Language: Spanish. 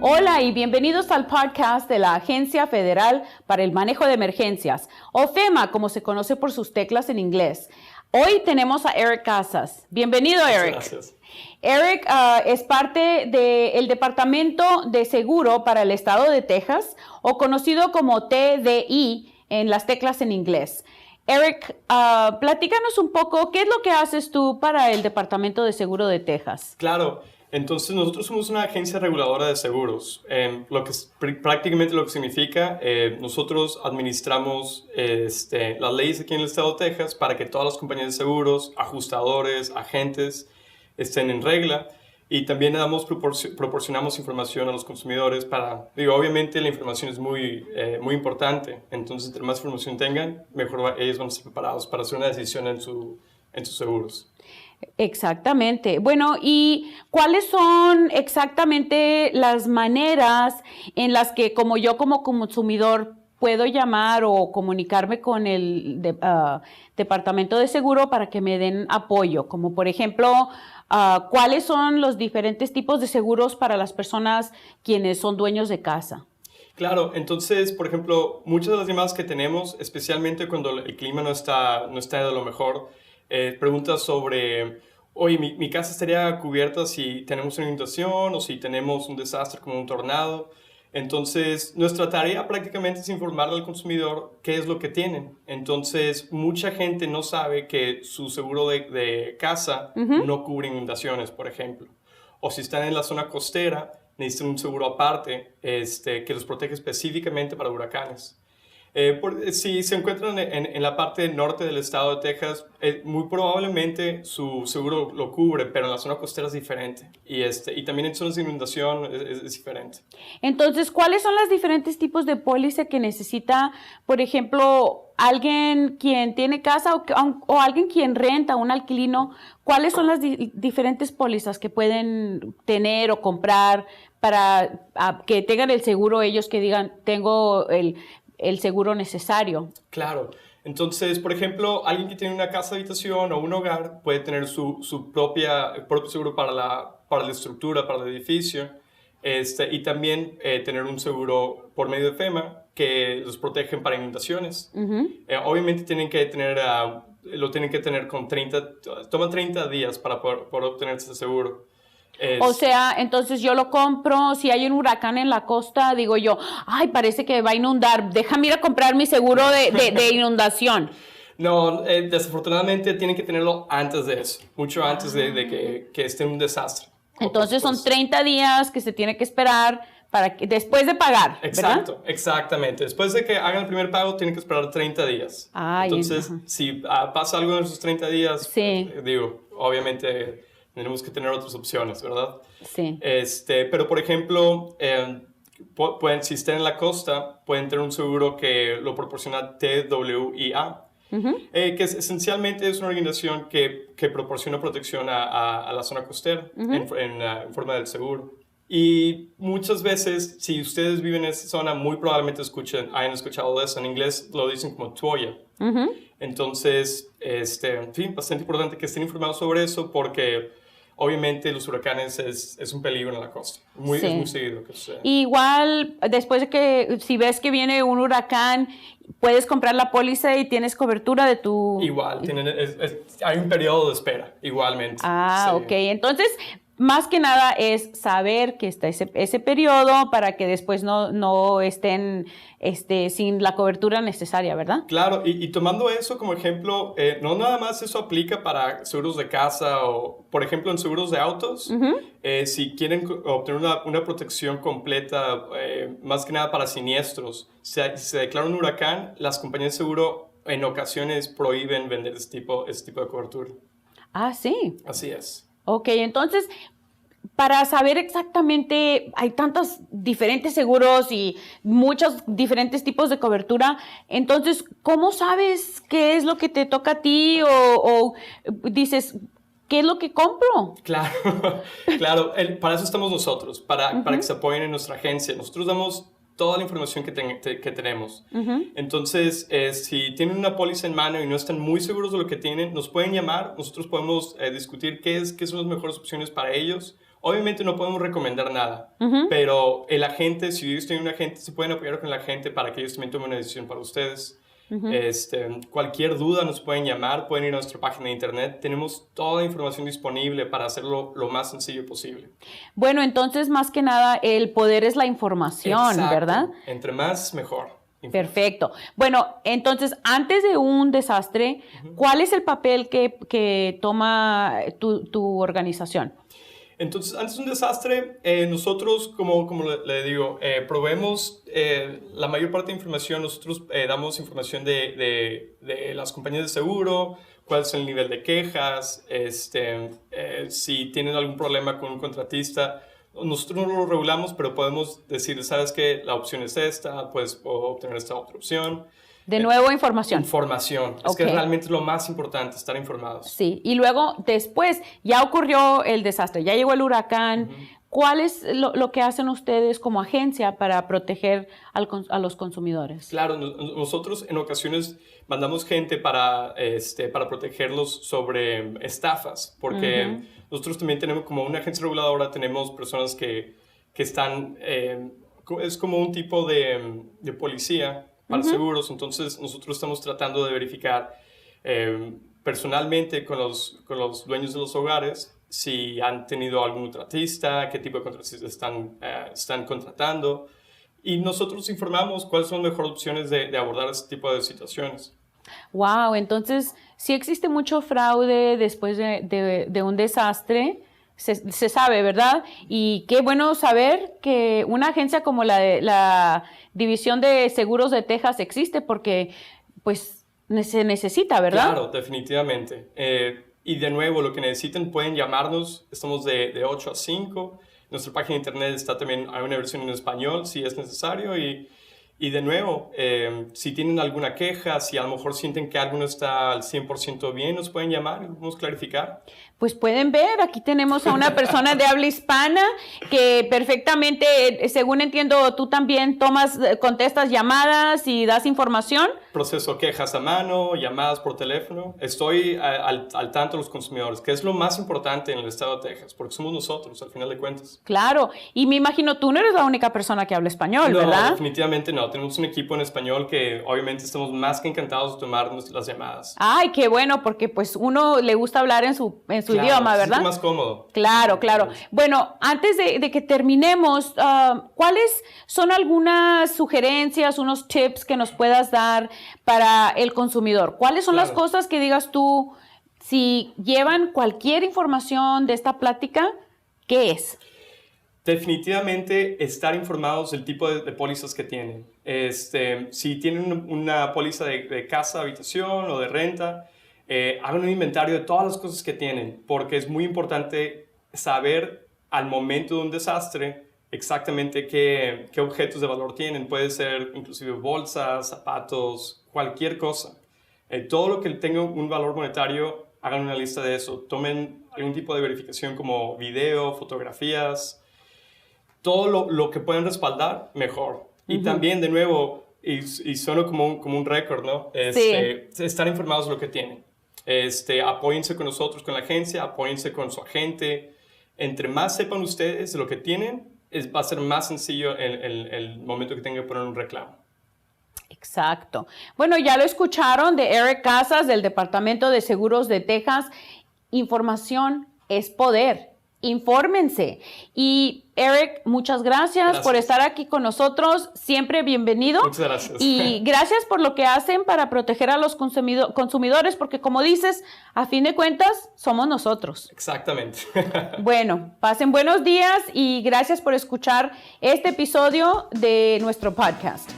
Hola y bienvenidos al podcast de la Agencia Federal para el Manejo de Emergencias, o FEMA, como se conoce por sus teclas en inglés. Hoy tenemos a Eric Casas. Bienvenido, Eric. Gracias. Eric es parte del Departamento de Seguro para el Estado de Texas, o conocido como TDI en las teclas en inglés. Eric, platícanos un poco, ¿qué es lo que haces tú para el Departamento de Seguro de Texas? Claro, entonces nosotros somos una agencia reguladora de seguros, prácticamente lo que significa, nosotros administramos las leyes aquí en el estado de Texas para que todas las compañías de seguros, ajustadores, agentes estén en regla, y también proporcionamos información a los consumidores obviamente la información es muy importante, entonces entre más información tengan, mejor ellos van a estar preparados para hacer una decisión en sus seguros. Exactamente. Bueno, ¿y cuáles son exactamente las maneras en las que como consumidor puedo llamar o comunicarme con el Departamento de Seguro para que me den apoyo? Como por ejemplo, ¿cuáles son los diferentes tipos de seguros para las personas quienes son dueños de casa? Claro, entonces, por ejemplo, muchas de las llamadas que tenemos, especialmente cuando el clima no está de lo mejor, preguntas sobre, oye, mi casa estaría cubierta si tenemos una inundación o si tenemos un desastre como un tornado. Entonces, nuestra tarea prácticamente es informarle al consumidor qué es lo que tienen. Entonces, mucha gente no sabe que su seguro de casa no cubre inundaciones, por ejemplo. O si están en la zona costera, necesitan un seguro aparte que los protege específicamente para huracanes. Si se encuentran en la parte norte del estado de Texas, muy probablemente su seguro lo cubre, pero en la zona costera es diferente. Y también en zonas de inundación es diferente. Entonces, ¿cuáles son los diferentes tipos de póliza que necesita, por ejemplo, alguien quien tiene casa o alguien quien renta, un alquilino? ¿Cuáles son las diferentes pólizas que pueden tener o comprar para que tengan el seguro ellos, que digan, tengo el seguro necesario? Claro. Entonces, por ejemplo, alguien que tiene una casa habitación o un hogar puede tener su propio seguro para la estructura, para el edificio, y también tener un seguro por medio de FEMA que los protegen para inundaciones. Obviamente lo tienen que tener toma 30 días para poder obtener ese seguro. O sea, entonces yo lo compro, si hay un huracán en la costa, digo yo, ay, parece que va a inundar, déjame ir a comprar mi seguro de inundación. No, desafortunadamente tienen que tenerlo antes de eso, mucho antes de que esté un desastre. Entonces son 30 días que se tiene que esperar después de pagar, Exacto, ¿verdad? Exactamente. Después de que hagan el primer pago, tienen que esperar 30 días. Entonces, si pasa algo en esos 30 días, sí. Obviamente tenemos que tener otras opciones, ¿verdad? Sí. Pero, por ejemplo, si están en la costa, pueden tener un seguro que lo proporciona TWIA, que esencialmente es una organización que proporciona protección a la zona costera en forma del seguro. Y muchas veces, si ustedes viven en esa zona, muy probablemente hayan escuchado de eso. En inglés lo dicen como TWIA. Entonces, en fin, bastante importante que estén informados sobre eso porque obviamente los huracanes es un peligro en la costa. Es muy seguido que sucede. Igual, después de que, si ves que viene un huracán, puedes comprar la póliza y tienes cobertura de tu... Igual, hay un periodo de espera, igualmente. Ok. Entonces, más que nada es saber que está ese periodo para que después no estén sin la cobertura necesaria, ¿verdad? Claro, y tomando eso como ejemplo, no nada más eso aplica para seguros de casa o, por ejemplo, en seguros de autos. Si quieren obtener una protección completa, más que nada para siniestros, si se declara un huracán, las compañías de seguro en ocasiones prohíben vender ese tipo de cobertura. Ah, sí. Así es. Ok, entonces, para saber exactamente, hay tantos diferentes seguros y muchos diferentes tipos de cobertura, entonces, ¿cómo sabes qué es lo que te toca a ti o dices, qué es lo que compro? Claro, para eso estamos nosotros, para que se apoyen en nuestra agencia. Nosotros damos toda la información que tenemos. Entonces, si tienen una póliza en mano y no están muy seguros de lo que tienen, nos pueden llamar. Nosotros podemos discutir qué son las mejores opciones para ellos Obviamente no podemos recomendar nada, pero el agente, si ellos tienen un agente, se pueden apoyar con el agente para que ellos también tomen una decisión para ustedes. Cualquier duda nos pueden llamar, pueden ir a nuestra página de internet. Tenemos toda la información disponible para hacerlo lo más sencillo posible. Bueno, entonces más que nada el poder es la información, Exacto. ¿verdad? Entre más, mejor. Perfecto. Bueno, entonces antes de un desastre, ¿cuál es el papel que toma tu organización? Entonces, antes de un desastre, nosotros, como le digo, proveemos la mayor parte de información. Nosotros damos información de las compañías de seguro, cuál es el nivel de quejas, si tienen algún problema con un contratista. Nosotros no lo regulamos, pero podemos decir, ¿sabes qué? La opción es esta, puedes obtener esta otra opción. De nuevo, información. Información. Es que realmente es lo más importante, estar informados. Sí, y luego después ya ocurrió el desastre, ya llegó el huracán. ¿Cuál es lo que hacen ustedes como agencia para proteger a los consumidores? Claro, nosotros en ocasiones mandamos gente para protegerlos sobre estafas, porque nosotros también tenemos, como una agencia reguladora, tenemos personas que están, es como un tipo de policía para seguros. Entonces nosotros estamos tratando de verificar personalmente con los dueños de los hogares si han tenido algún contratista, qué tipo de contratistas están contratando, y nosotros informamos cuáles son las mejores opciones de abordar ese tipo de situaciones. Wow, entonces sí existe mucho fraude después de un desastre. Se sabe, ¿verdad? Y qué bueno saber que una agencia como la División de Seguros de Texas existe, porque pues se necesita, ¿verdad? Claro, definitivamente. Y de nuevo, lo que necesiten pueden llamarnos. Estamos de 8 a 5. Nuestra página de internet está también, hay una versión en español si es necesario. Y de nuevo, si tienen alguna queja, si a lo mejor sienten que algo no está al 100% bien, nos pueden llamar y podemos clarificar. Pues pueden ver, aquí tenemos a una persona de habla hispana que perfectamente, según entiendo, tú también contestas llamadas y das información. Proceso quejas a mano, llamadas por teléfono. Estoy al tanto de los consumidores, que es lo más importante en el estado de Texas, porque somos nosotros, al final de cuentas. Claro, y me imagino tú no eres la única persona que habla español, ¿verdad? No, definitivamente no. Tenemos un equipo en español que obviamente estamos más que encantados de tomar las llamadas. Ay, qué bueno, porque pues uno le gusta hablar en su idioma, ¿verdad? Es más cómodo. Claro, claro. Bueno, antes de que terminemos, ¿cuáles son algunas sugerencias, unos tips que nos puedas dar para el consumidor? ¿Cuáles son las cosas que digas tú, si llevan cualquier información de esta plática, qué es? Definitivamente estar informados del tipo de pólizas que tienen. Si tienen una póliza de casa, habitación o de renta, hagan un inventario de todas las cosas que tienen, porque es muy importante saber al momento de un desastre exactamente qué objetos de valor tienen. Puede ser inclusive bolsas, zapatos, cualquier cosa. Todo lo que tenga un valor monetario, hagan una lista de eso. Tomen algún tipo de verificación como video, fotografías, todo lo que pueden respaldar, mejor. Y también, de nuevo, y suena como un récord, ¿no? Estar informados de lo que tienen. Apóyense con nosotros, con la agencia, apóyense con su agente. Entre más sepan ustedes de lo que tienen, va a ser más sencillo el momento que tengan que poner un reclamo. Exacto. Bueno, ya lo escucharon de Eric Casas, del Departamento de Seguros de Texas. Información es poder. Infórmense. Y Eric, muchas gracias por estar aquí con nosotros. Siempre bienvenido. Muchas gracias. Y gracias por lo que hacen para proteger a los consumidores, porque como dices, a fin de cuentas, somos nosotros. Exactamente. Bueno, pasen buenos días y gracias por escuchar este episodio de nuestro podcast.